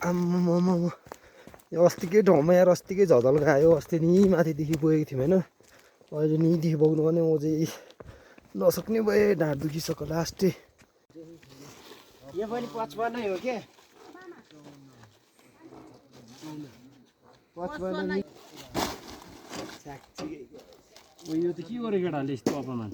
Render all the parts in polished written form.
आम्मामा यो अस्तिकै ठाउँमा यार अस्तिकै झदल खायो अस्ति नि माथिदेखि पुगेको थियौँ होइन अहिले निदेखि पुग्नु भने म चाहिँ नसक्ने भए ढाड दुखिसक्यो लास्टै यो पनि 55 हो के 55 नि साँच्चै यो त के गरे केटाले यस्तो अपमान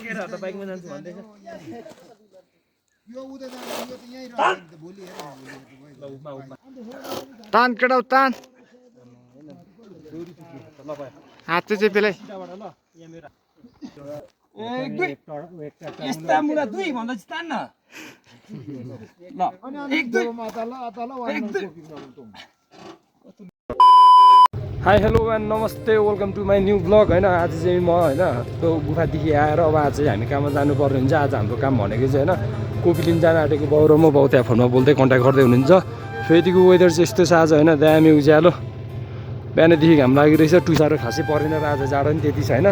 केटाहरु त बाइकमा जान्छु भन्दैछ यो उता जान्छ यो त यही रहन्छ भोलि तान केटा तान हात चाहिँ पेले यस्ता मुला दुई भन्दा चाहिँ तान्न ल एक दुई hi hello and namaste welcome to my new vlog होइन आज चाहिँ म होइन त्यो गुफादेखि आएर अब आज चाहिँ हामी काममा जानुपर्ने हुन्छ आज हाम्रो काम भनेको चाहिँ होइन कोपी लिन जान आँटेको बाउ र म बाउ त्यहाँ फोनमा बोल्दै कन्ट्याक्ट गर्दै हुनुहुन्छ फेरिको वेदर चाहिँ यस्तो छ आज होइन दामी उज्यालो बिहानदेखि घाम लागिरहेछ टुसारो खासै परेन र आज जाडो पनि त्यति छ होइन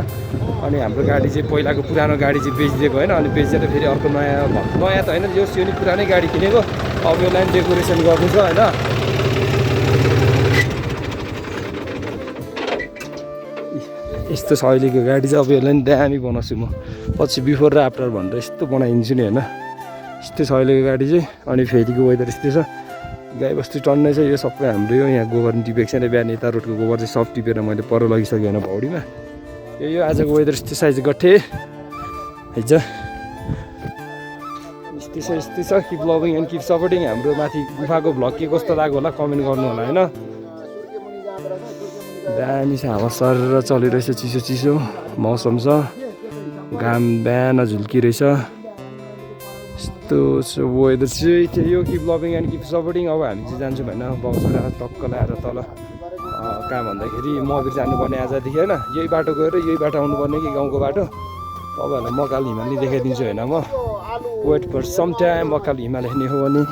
अनि हाम्रो गाडी चाहिँ पहिलाको पुरानो गाडी चाहिँ बेचिदिएको होइन अनि बेचेर फेरि अर्को नयाँ त होइन यो नि पुरानै गाडी किनेको अब यसलाई पनि डेकोरेसन गर्नु छ होइन यस्तो छ अहिलेको गाडी चाहिँ अब यसलाई पनि दामी बनाउँछु म पछि बिफोर र आफ्टर भनेर यस्तो बनाइदिन्छु नि होइन यस्तो छ अहिलेको गाडी चाहिँ अनि फेरिको वेदर यस्तै छ गाईबस्तु टन्नै छ यो सबै हाम्रो यो यहाँ गोबर टिपेको छैन बिहान यता रोडको गोबर चाहिँ सब टिपेर मैले पर लगिसकेँ होइन भौडीमा यो आजको वेदर यस्तो साइज गट्ठे हिजो यस्तै छ keep loving and keep supporting हाम्रो माथि गुफाको भ्लग के कस्तो लाग्यो होला कमेन्ट गर्नु होला होइन दामी छ हावा सरेर चलिरहेछ चिसो चिसो मौसम छ घाम बिहान झुल्किरहेछ यस्तो वेदर चाहिँ त्यही हो keep loving and keep supporting अब हामी चाहिँ जान्छौँ होइन बाउसँग टक्क ल्याएर तल कहाँ भन्दाखेरि मबिर जानुपर्ने आजदेखि होइन यही बाटो गएर यही बाटो आउनुपर्ने कि गाउँको बाटो तपाईँहरूलाई मकाल हिमाल देखाइदिन्छु होइन म वेट फर सम टाइम मकाल हिमाल हेर्ने हो भने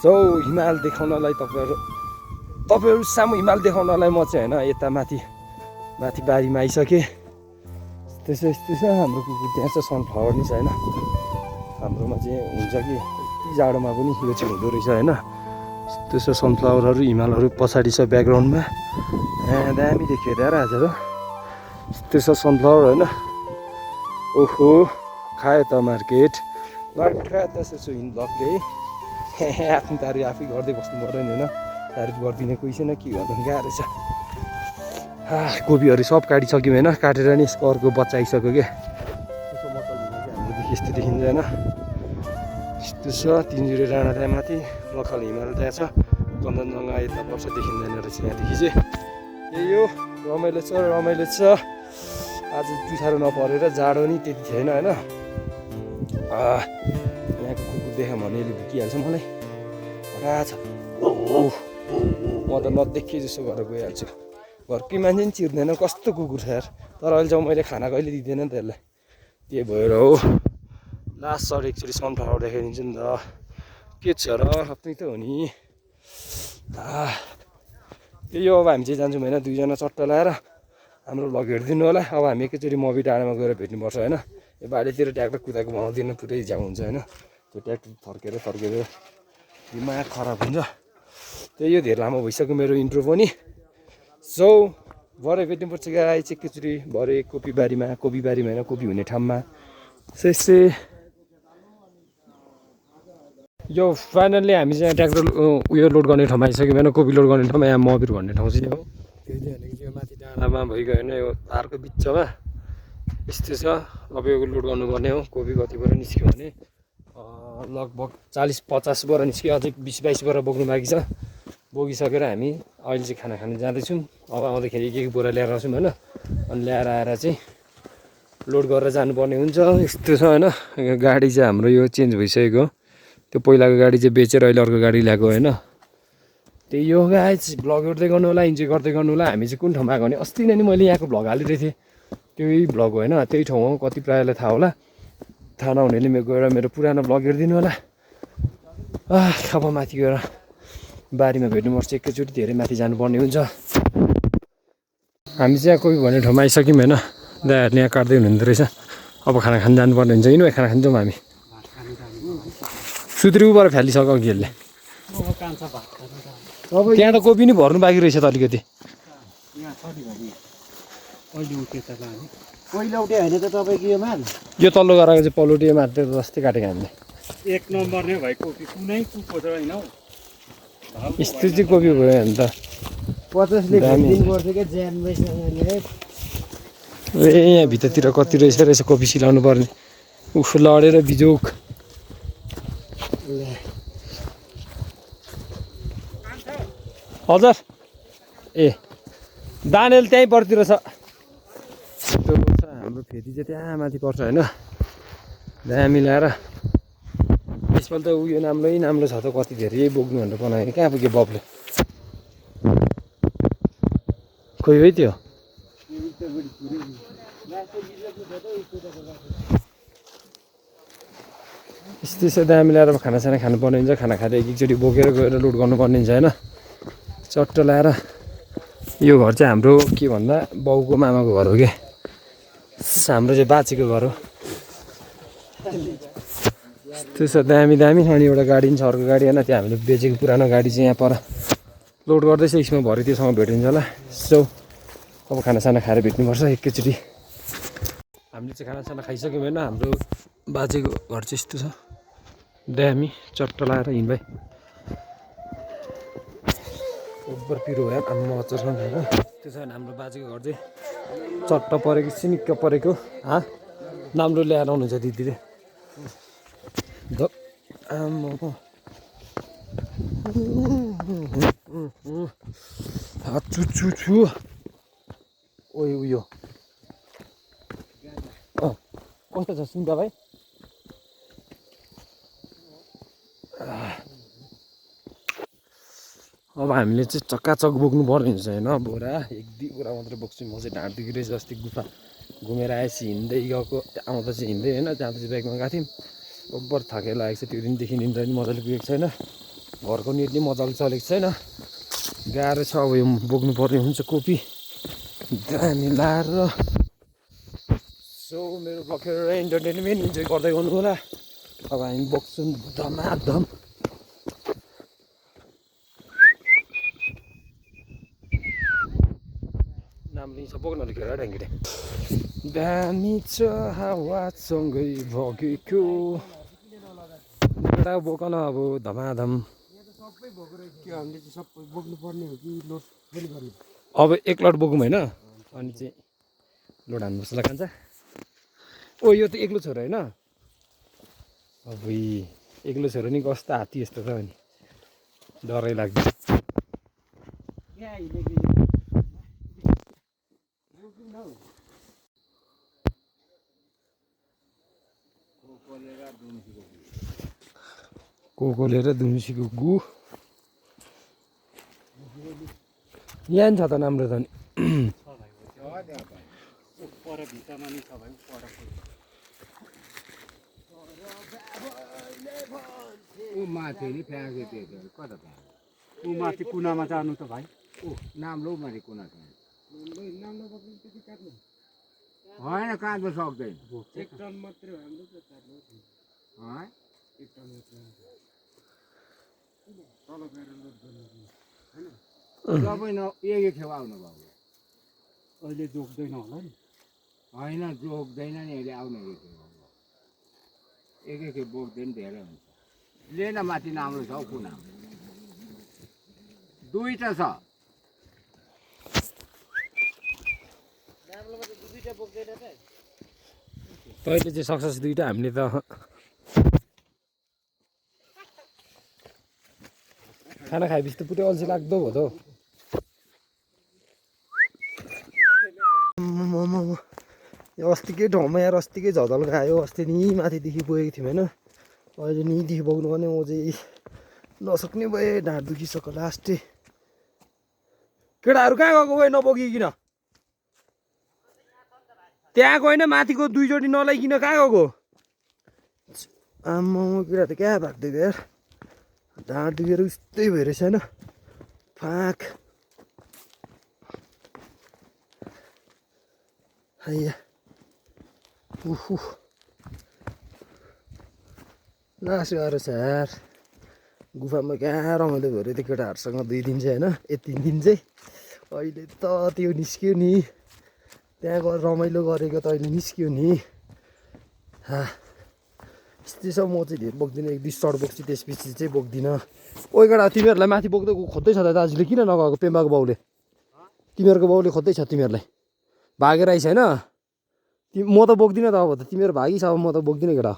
सो हिमाल देखाउनलाई तपाईँहरू सामु हिमाल देखाउनलाई म चाहिँ होइन यता माथि बारीमा आइसकेँ यस्तै छ हाम्रो कुकुर त्यहाँ छ सनफ्लावर नि छ होइन हाम्रोमा चाहिँ हुन्छ कि यति जाडोमा पनि यो चाहिँ हुँदो रहेछ होइन यस्तो छ सनफ्लावरहरू हिमालहरू पछाडि छ ब्याकग्राउन्डमा दामी देखियो त आज र यस्तो छ सनफ्लावर होइन ओहो खायो त मार्केट खायो त इन ब्लगले आफ्नो तारिफ आफै गर्दै बस्नु पर्दैन होइन तारिफ गरिदिने कोही छैन के गर्नु गाह्रो छ कोपीहरू सब काटिसक्यौँ होइन काटेर नि यसको अर्को बच्चा आइसक्यो क्या यसो मकल हाम्रोदेखि यस्तो देखिन्छ होइन यस्तो छ तिनजुरे डाँडा त्यहाँ माथि लखल हिमाल त्यहाँ छ कञ्चनजङ्घा यता वर्ष देखिँदैन रहेछ यहाँदेखि चाहिँ यही हो रमाइलो छ आज टुसारो नपरेर जाडो नि त्यति थिएन होइन यहाँको कुकुर देख्यो भने यसले भुकिहाल्छ मलाई हठात छ म त नदेखिए जस्तो गरेर गइहाल्छु घरकै मान्छे नि चिर्दैन कस्तो कुकुर छ यार तर अहिलेसम्म मैले खाना कहिले दिँदैन नि त यसलाई त्यही भएर हो लास्ट सर एकचोटि सनफ्लावर देखाइदिन्छु नि त के छ र सबै त हो नि त्यही हो अब हामी चाहिँ जान्छौँ होइन दुईजना चट्टा लाएर हाम्रो भ्लग हेरिदिनु होला अब हामी एकैचोटि मबी डाँडामा गएर भेट्नुपर्छ होइन यो बारीतिर ट्याक्टर कुदाएको बनाउँदिनँ पुरै झ्याउ हुन्छ होइन त्यो ट्याक्टर फर्केर दिमाग खराब हुन्छ त्यही हो धेरै लामो भइसक्यो मेरो इन्ट्रो पनि सो भरे भेट्नुपर्छ गाई चाहिँ एकैचोटि भरे कोपी बारीमा होइन कोपी हुने ठाउँमा यसै यो फाइनल्ली हामी चाहिँ ट्र्याक्टर उयो लोड गर्ने ठाउँमा आइसक्यौँ होइन कोपी लोड गर्ने ठाउँमा यहाँ मबिर भन्ने ठाउँ चाहिँ हो त्यो चाहिँ भनेको चाहिँ माथि डाँडामा भइगयो होइन यो तारको बिचमा यस्तो छ अब यो लोड गर्नुपर्ने हो कोपी कतिबाट निस्क्यो भने लगभग 40-50 बोरा निस्क्यो अझै 20-22 बोरा बोक्नु बाँकी छ बोकिसकेर हामी अहिले चाहिँ खाना खानु जाँदैछौँ अब आउँदाखेरि एक बोरा ल्याएर आउँछौँ होइन अनि ल्याएर आएर चाहिँ लोड गरेर जानुपर्ने हुन्छ यस्तो छ होइन गाडी चाहिँ हाम्रो यो चेन्ज भइसकेको त्यो पहिलाको गाडी चाहिँ बेचेर अहिले अर्को गाडी ल्याएको होइन त्यही हो गाइस भ्लग हेर्दै गर्नु होला इन्जोय गर्दै गर्नु होला हामी चाहिँ कुन ठाउँमा आएको भने अस्ति नै मैले यहाँको भ्लग हालिरहेको थिएँ त्यही भ्लग होइन त्यही ठाउँ हो कति प्रायःलाई थाहा होला थाहा नहुनेले गएर मेरो पुरानो भ्लग हेरिदिनु होला अब माथि गएर बारीमा भेट्नुपर्छ एकैचोटि धेरै माथि जानुपर्ने हुन्छ हामी चाहिँ कोही भन्ने ठाउँमा आइसक्यौँ होइन दाहरूले यहाँ काट्दै हुनुहुँदो रहेछ अब खाना खान जानुपर्ने हुन्छ यिनीहरू खाना खान्छौँ हामी सुत्रुबाट फ्यालिसक्यो अघि यसले त्यहाँ त कोपी नि भर्नु बाँकी रहेछ त अलिकति पहिलो उठे होइन त तपाईँको यो माल यो तल्लो गराएको चाहिँ पल्लोटी मात्र जस्तै काटेको हामीले एक नम्बर नै भाइ कोपी कुनै कुको छ होइन हौ यस्तो चाहिँ कोपी भयो भने त 50ले दिनुपर्छ क्या ज्यानमै ए यहाँ भित्रतिर कति रहेछ कोपी सिलाउनु पर्ने उफ लडेर बिजोक हजुर ए दानेल त्यहीँ पर्तिर छ हाम्रो फेरि चाहिँ त्यहाँ माथि पर्छ होइन त्यहाँ मिलाएर यसपल्ट उयो नाम्लो छ त कति धेरै बोक्नु भनेर बनाएको कहाँ पुग्यो बबले खोइ है त्यो यस्तो यस्तो दाम मिलाएर खानासाना खानुपर्ने हुन्छ खाना खाँदा एकचोटि बोकेर गएर लोड गर्नुपर्ने हुन्छ होइन चट्ट लाएर यो घर चाहिँ हाम्रो के भन्दा बाउको मामाको घर हो क्या हाम्रो चाहिँ बाजेको घर हो त्यस्तो दामी दामी अनि एउटा गाडी पनि छ अर्को गाडी होइन त्यो हामीले बेचेको पुरानो गाडी चाहिँ यहाँ पर लोड गर्दैछ यसमा भरे त्योसँग भेटिन्छ होला सो अब खानासाना खाएर भेट्नुपर्छ एकैचोटि हामीले चाहिँ खानासाना खाइसक्यौँ होइन हाम्रो बाजेको घर चाहिँ यस्तो छ दामी चट्ट लाएर हिँड्दै ओभर पिरो भयो आम्मा अचारसँग होइन त्यो छ हाम्रो बाजेको घर चाहिँ चट्ट परेको सिनिक्क परेको राम्रो ल्याएर आउनुहुन्छ दिदीले आम्मा छु ओइ उयो कस्तो छ सुन्दा भाइ अब हामीले चाहिँ चक्काचक बोक्नु पर्ने हुन्छ होइन बोरा एक दुई बोरा मात्रै बोक्छु म चाहिँ ढाँड दुखिरहेछ अस्ति गुफा घुमेर आएपछि हिँड्दै गएको आउँदा चाहिँ हिँड्दै होइन जाँदा चाहिँ ब्यागमा गएको थियौँ ओभर थाकेर लागेको छ त्यो दिनदेखि निन्द्रा पनि मजाले पुगेको छैन घरको नेट पनि मजाले चलेको छैन गाह्रो छ अब यो बोक्नु पर्ने हुन्छ कोपी दामी लाएर सो मेरो ब्लगहरू इन्टरटेनमेन्ट इन्जोय गर्दै गर्नु होला अब हामी बोक्छौँ धमाधम नाम लिन्छ बोक्न लेखेर ढ्याङ्गिटे दामी छ हावासँगै भगेको एउटा बोक न अब धमाधम अब एक लट बोकौँ होइन अनि चाहिँ लोड हान्नु मसला खान्छ ओ यो त एक्लो छोरो होइन अब एक्लो छोरो नि कस्तो हात्ती यस्तो त अनि डरै लाग्छ कोकोले र दुम्सीको गु यहाँ छ त राम्रो त नि माथि नि फ्याँके त्यो कता फ्याँके ऊ माथि कुनामा जानु त भाइ ऊ नाम्लो माथि कुना होइन काट्नु सक्दैन एक टन मात्रै हाम्रो त तपाईँ एक खेवा आउनु भयो अहिले जोक्दैन होला नि होइन जोक्दैन नि अहिले आउनु एक खेप बोक्दैन धेरै हुन्छ लिएन माथि राम्रो छ हौ कुना दुईटा छ तैँले चाहिँ सक्सेस दुईवटा हामीले त खाना खाएपछि त पुरै अल्छी लाग्दो भयो त यो अस्तिकै ठाउँमा यार अस्तिकै झदल खायो अस्ति नि माथिदेखि पुगेको थियौँ होइन अहिले निदेखि बोक्नु भने म चाहिँ नसक्ने भए ढाँड दुखिसक्यो लास्टै केटाहरू कहाँ गएको भए नबोकिकन त्यहाँ गएन माथिको दुईचोटि नलाइकन कहाँ गएको आम्मा केटा त क्या भाग्दै यार ढाँड दुखेर उस्तै भइरहेछ होइन फाक हैया उहु नास गाह्रो छ यार गुफामा क्या रमाइलो भयो अरे त्यो केटाहरूसँग 2 दिन चाहिँ होइन 3 दिन चाहिँ अहिले त त्यो निस्क्यो नि त्यहाँ गएर रमाइलो गरेको त अहिले निस्क्यो नि यस्तै छ म चाहिँ धेर बोक्दिनँ 1-2 सर्ट बोक्छु त्यसपछि चाहिँ बोक्दिनँ ओ केटा तिमीहरूलाई माथि बोक्दै खोज्दै छ त दाजुले किन नगएको पेम्बाको बाउले तिमीहरूको बाउले खोज्दै छ तिमीहरूलाई भागेर आइस होइन म त बोक्दिनँ त अब त तिमीहरू भागिस अब म त बोक्दिनँ केटा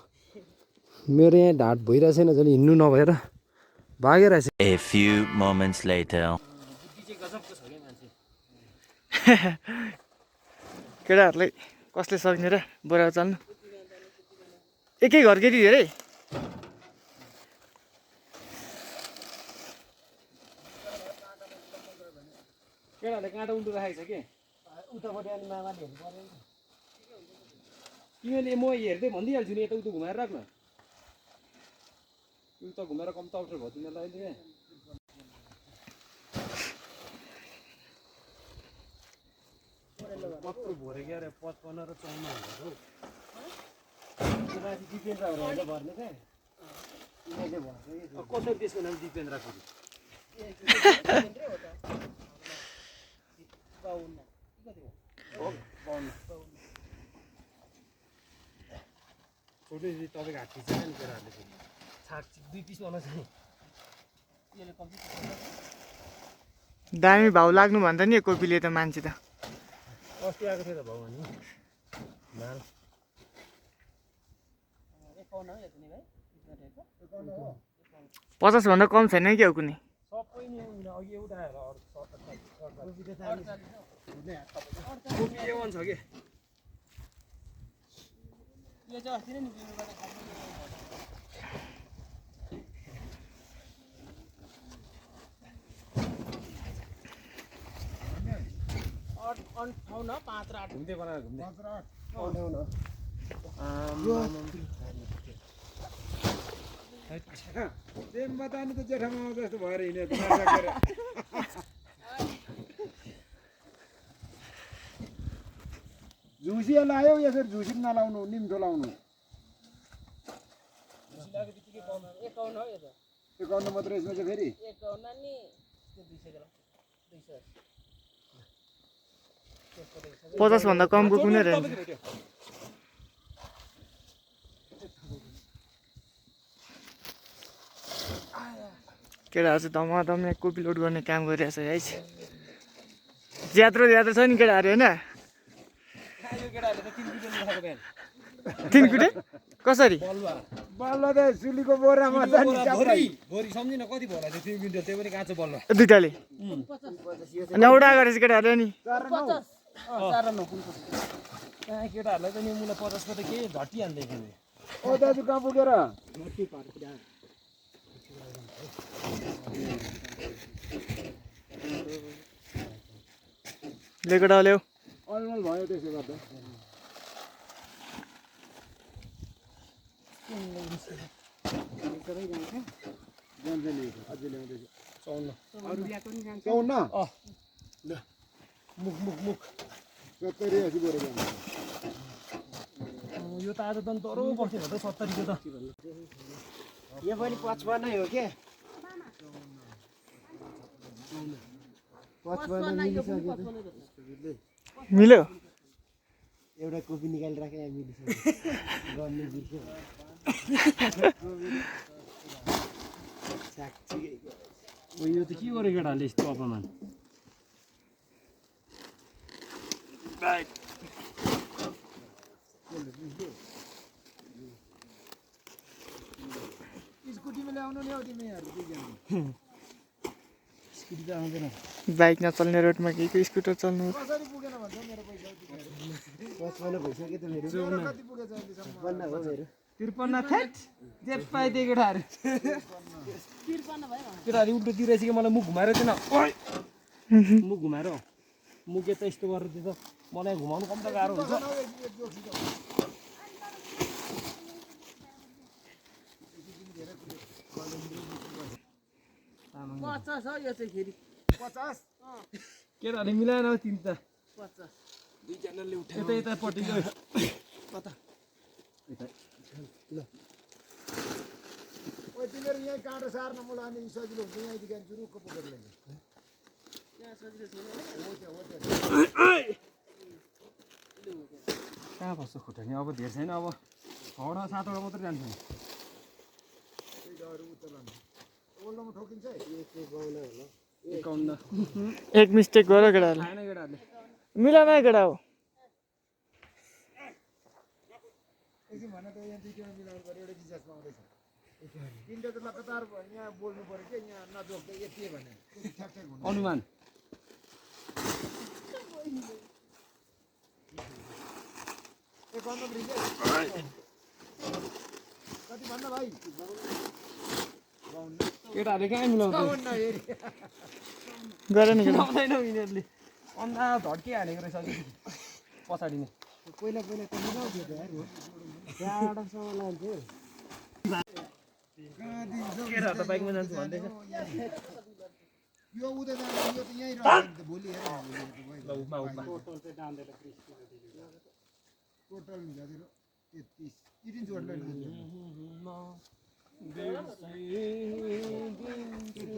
मेरो यहाँ ढाँट भइरहेको छैन झन् हिँड्नु नभएर भागेर ice A few moments later. केटाहरूलाई कसले सक्ने र बोरा चल्नु एकै घर केटी धेरै केटाहरूले काँटा उल्टो राखेको छ कि उतापट्टि अनि मामाले हेर्नु पर्यो तिमीले म हेर्दै भनिदिइहाल्छु नि यता उता घुमाएर राख्न उता घुमेर कम त अप्ठ्यारो भयो तिमीहरूलाई अहिले कत्रो भरे क्या रे 55 र 54 हौ माथि दिपेन्द्रहरू होइन भर्ने चाहिँ यिनीहरूले भर्छ कि कसरी त्यसको नाम दिपेन्द्र फेरि छोटो तपाईँको हात खिचेर नि केटाहरूले छाट 2 पिस बनाउँछ नि दामी भाउ लाग्नु भन्छ नि कोपीले त मान्छे त अस्ति आएको थियो त भाउ अनि माल 50 भन्दा कम छैन क्या कुनै सबै नि अघि एउटा कोपी A1 छ के यो चाहिँ अस्ति नै निक्लिनुबाट ठाउँ न 5 र 8 घुम्दै बनाएर घुम्दै 5 र 8 ठाउँ न प्रेम बताउनु त जेठामा जस्तो भएर हिँड्यो झुसी लायो यसरी झुसी नलाउनु निम्तो लाउनु 51 मात्र यसमा चाहिँ फेरि 51 नि 50 भन्दा कमको कुनै रहेछ केटाहरू चाहिँ धमाधम यहाँ कोपी लोड गर्ने काम गरिरहेछ है ज्यात्रो छ नि केटाहरू होइन 3 कुटे कसरी बल्ल त सुलीको बोरामा छ नि भोरी सम्झिन कति भयो होला त्यो 3 क्विन्टल त्यो पनि काँचो बल्ल दुईटाले अनि औडा गरेछ केटाहरूले नि 4 केटाहरूलाई त नि मुला 50 को त केही झट्टी हान्दै ओ दाजु कहाँ पुगेर ले केटा ल्याऊ अलमल भयो त्यसो गर्दा मुख 70 बोरा जान्छ यो त आज त तरो बस्यो भने त 70 को त यो पनि 55 नै हो के 55 मिल्यो एउटा कोपी निकालेर राखे मिलिसक्यो गर्ने बिर्स्यो ओ यो त के गर्यो केटाहरूले यस्तो अपमान स्कुटीमा ल्याउनु नि तिमीहरू स्कुटी त आउँदैन बाइक नचल्ने रोडमा के स्कुटर चल्नु कसरी पुगेन भन्छ मेरो पैसा 55 भइसक्यो त मेरो कति पुगेछ अहिलेसम्म 52 हो मेरो 53 थेट जे पाए त्यही केटाहरू 53 भयो केटाहरू उल्टोतिर रहेछ कि मलाई मुख घुमाएर थिएन मुख घुमाएर मुख यता यस्तो गरेर दिन्छ मलाई घुमाउनु कम त गाह्रो हुन्छ पचास हो यो चाहिँ फेरि 50 केटाहरूले मिलाएन हौ 3 त 50 दुईजनाले उठायो यता यतापट्टि कता ओइ तिमीहरू यहीँ काँडो सार्न मलाई अनि सजिलो हुन्छ यहीँदेखि जुरुक्क पुगेर लैजाऊ कहाँ फस्छ खुट्टा नि अब धेर छैन अब 6वटा 7वटा मात्रै जान्छ नि त्यही डर उता लान्छ ओल्लोमा ठोकिन्छ है 51 एक मिस्टेक गर्यो केटाहरूले खाएन केटाहरूले मिलामै केटा हो एकछिन भन त यहाँ दुईवटा मिलाउनु पऱ्यो एउटा चिज पाउँदैछ तिनवटा त लगातार यहाँ बोल्नु पऱ्यो कि यहाँ नजोक्दै यति भने ठ्याक हुनु अनुमान एक भन्दा कति भन्दा भाइ केटाहरूले कहाँ मिलाउँछ गरेन केटा मिलाउँदैन यिनीहरूले अन्धा झड्किहालेको रहेछ अलिकति पछाडि नै पहिला पहिला त मिलाउँथ्यो त त्यहाँसम्म लान्थ्यो केटाहरू त बाइकमा जान्छु भन्दैछ यो उता जान्छ यो त यहीँ रहन्छ भोलि हेर ल उपमा टोटल मिलाएर 33 इटिन जोड्दै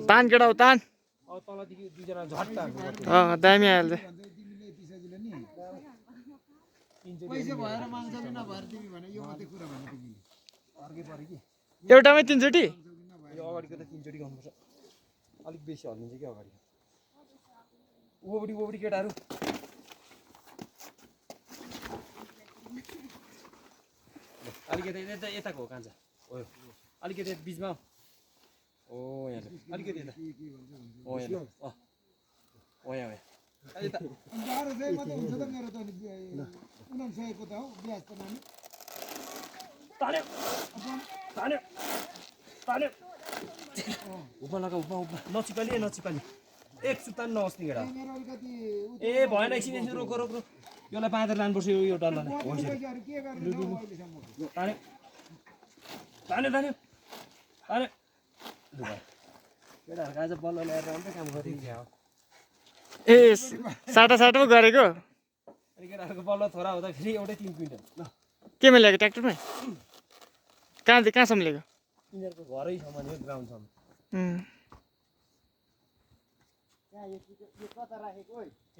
तान केटा हो तान अब तलदेखि दुईजना झट्टा दामी आइहाल्छ तिमीले यति सजिलो नि पैसा भएर माग्छ कि नभएर तिमी भने यो मात्रै कुरा भने तिमीले अर्कै पऱ्यो कि एउटामै 3 चोटि यो अगाडिको त 3 चोटि गर्नुपर्छ अलिक बेसी हल्लिन्छ कि अगाडि ओबडी केटाहरू अलिकति यताको हो कान्छ हो अलिकति बिचमा ओ यहाँ अलिकति यता ओ यहाँ ओ यहाँ यता बाह्र सय मात्रै हुन्छ त मेरो त 99 को त हो ब्याज त नानी तान्यो उपमा लगा उपमा नचिपाली एक सुतान नहोस् नि केटा मेरो अलिकति ए भएन एकछिन रोक योलाई पाँचर लानुपर्छ यो डल्लालाई के गर्ने हो अहिलेसम्म तान्यो केटाहरूको आज बल्ल ल्याएर अन्त काम गरिदिन्छ ए साटामा गरेको अनि केटाहरूको बल्ल थोरा हुँदाखेरि एउटै 3 क्विन्टल ल केमा ल्याएको ट्र्याक्टरमै कहाँसम्म ल्याएको यिनीहरूको घरैसम्म यो ग्राउन्डसम्म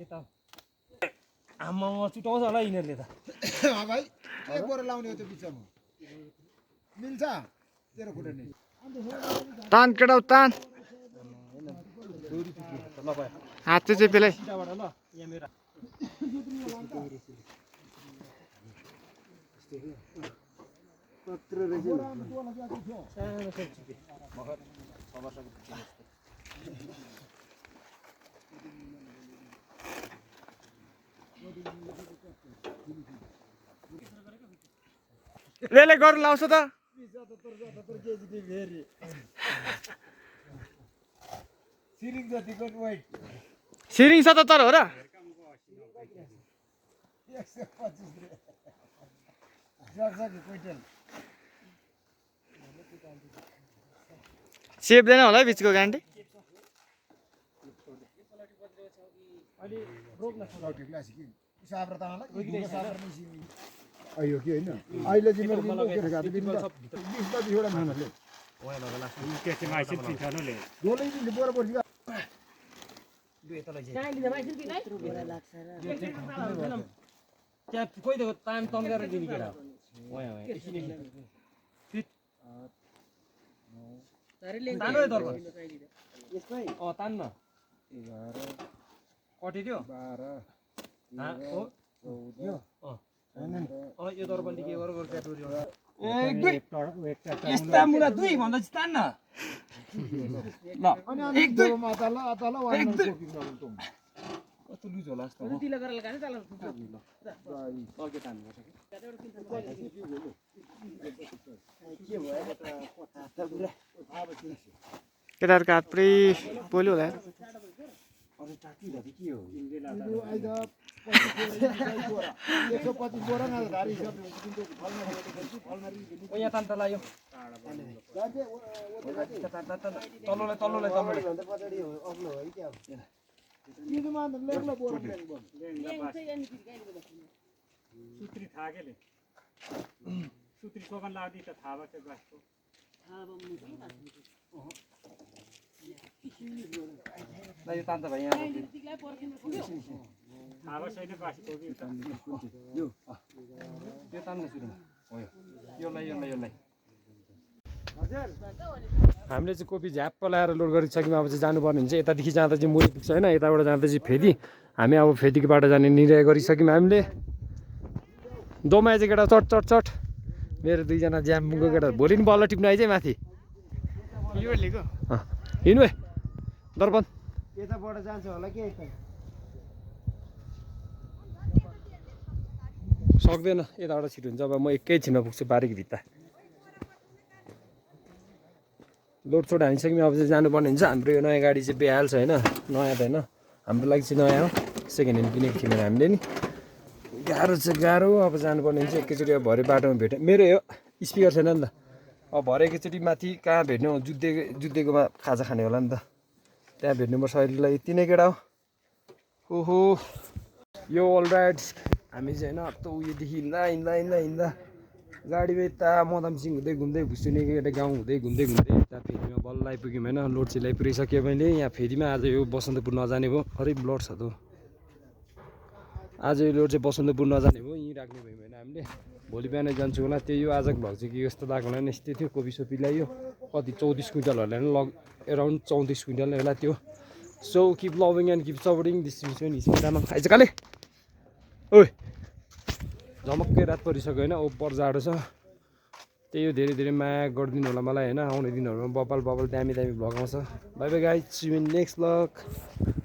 यता आमा चुटाउँछ होला यिनीहरूले त भाइ के बोरा लाउने हो त्यो बिचमा मिल्छ तेरो खुट्टा नै तान केटा हो तान ल भयो हात चाहिँ पेलाइ सिधाबाट ल यहाँ मेरो रेले गर्नु लाउँछ त सिरिङ जतिको वेट सिरिङ 77 हो र 125 सेप्दैन होला है बिचको गान्टी अयो के होइन अहिले चाहिँ मेरो के घाटो दिन 20-25 वटा खानाले डोलै दिन्छ बोरा पर्छ त्यहाँ कोही त तान तन्काएर दिने केटा तान्नु है दर्पण तान्न कटिदियो 12 यो दर्पणले के गर क्याटेगोरी यस्ता मुला 2 भन्दा चाहिँ तान्न ल एक दुई माताला अताला वान कस्तो लुज होला जस्तो तिला गरेर गाने ताला के तान्नुपर्छ केटाहरूको हात पुरै पोल्यो होला अरे टाटी धरी के हो 125 बोरा न धारी हिसाब यहाँ तान त लाग्यो तल्लोलाई यो तान्दा भाइ यहाँ यो तान्नु सुरु हो योलाई हामीले चाहिँ कोपी झ्याप्प लाएर लोड गरिसक्यौँ अब चाहिँ जानुपर्ने हुन्छ यतादेखि जाँदा चाहिँ मुरी पुग्छ होइन यताबाट जाँदा चाहिँ फेदी हामी अब फेदीको बाटो जाने निर्णय गरिसक्यौँ हामीले दोमाया चाहिँ केटा चट मेरो दुईजना ज्याम्बुको केटा भोलि नि बल्ल टिप्नु आइज है माथि यो लिएको हिँड्नु है दर्पण यताबाट जान्छ होला के सक्दैन यताबाट छिटो हुन्छ अब म एकैछिनमा पुग्छु बारीको भित्ता लोडसोड हानिसक्यौँ अब चाहिँ जानुपर्ने हुन्छ हाम्रो यो नयाँ गाडी चाहिँ बेहाल छ होइन नयाँ त होइन हाम्रो लागि चाहिँ नयाँ हो सेकेन्ड ह्यान्ड किनेको थियौँ हामीले नि गाह्रो छ गाह्रो अब जानुपर्ने हुन्छ एकैचोटि अब भरे बाटोमा भेट्यो मेरो यो स्पिकर छैन नि त अब भरे एकैचोटि माथि कहाँ भेट्नु जुद्धेकोमा खाजा खाने होला नि त त्यहाँ भेट्नुपर्छ अहिलेलाई यति नै केटा हो ओहो यो अल राइट हामी चाहिँ होइन त उयोदेखि हिँड्दा गाडीमा यता मदमसिंह हुँदै घुम्दै भुसुनेको एउटा गाउँ हुँदै घुम्दै यता फेदीमा बल्ल आइपुग्यौँ होइन लोड चाहिँ ल्याइपुगिसक्यो मैले यहाँ फेदीमा आज यो बसन्तपुर नजाने भयो अरे ब्लड छ त आज यो लोड चाहिँ बसन्तपुर नजाने भयो यहीँ राख्ने भयौँ होइन हामीले भोलि बिहानै जान्छु होला त्यही हो आजको भ्लग चाहिँ के जस्तो लाग्यो होला नि यस्तै थियो कोपी सोपी ल्यायो कति 34 क्विन्टलहरूलाई नि एराउन्ड 34 क्विन्टल होला त्यो so keep loving and keep supporting this हिस्ट्रीमा आइज काले ओइ झमक्कै रात परिसक्यो होइन ओपर जाडो छ त्यही हो धेरै माया गरिदिनु होला मलाई होइन आउने दिनहरूमा बपाल दामी भ्लग आउँछ bye bye guys see you in next vlog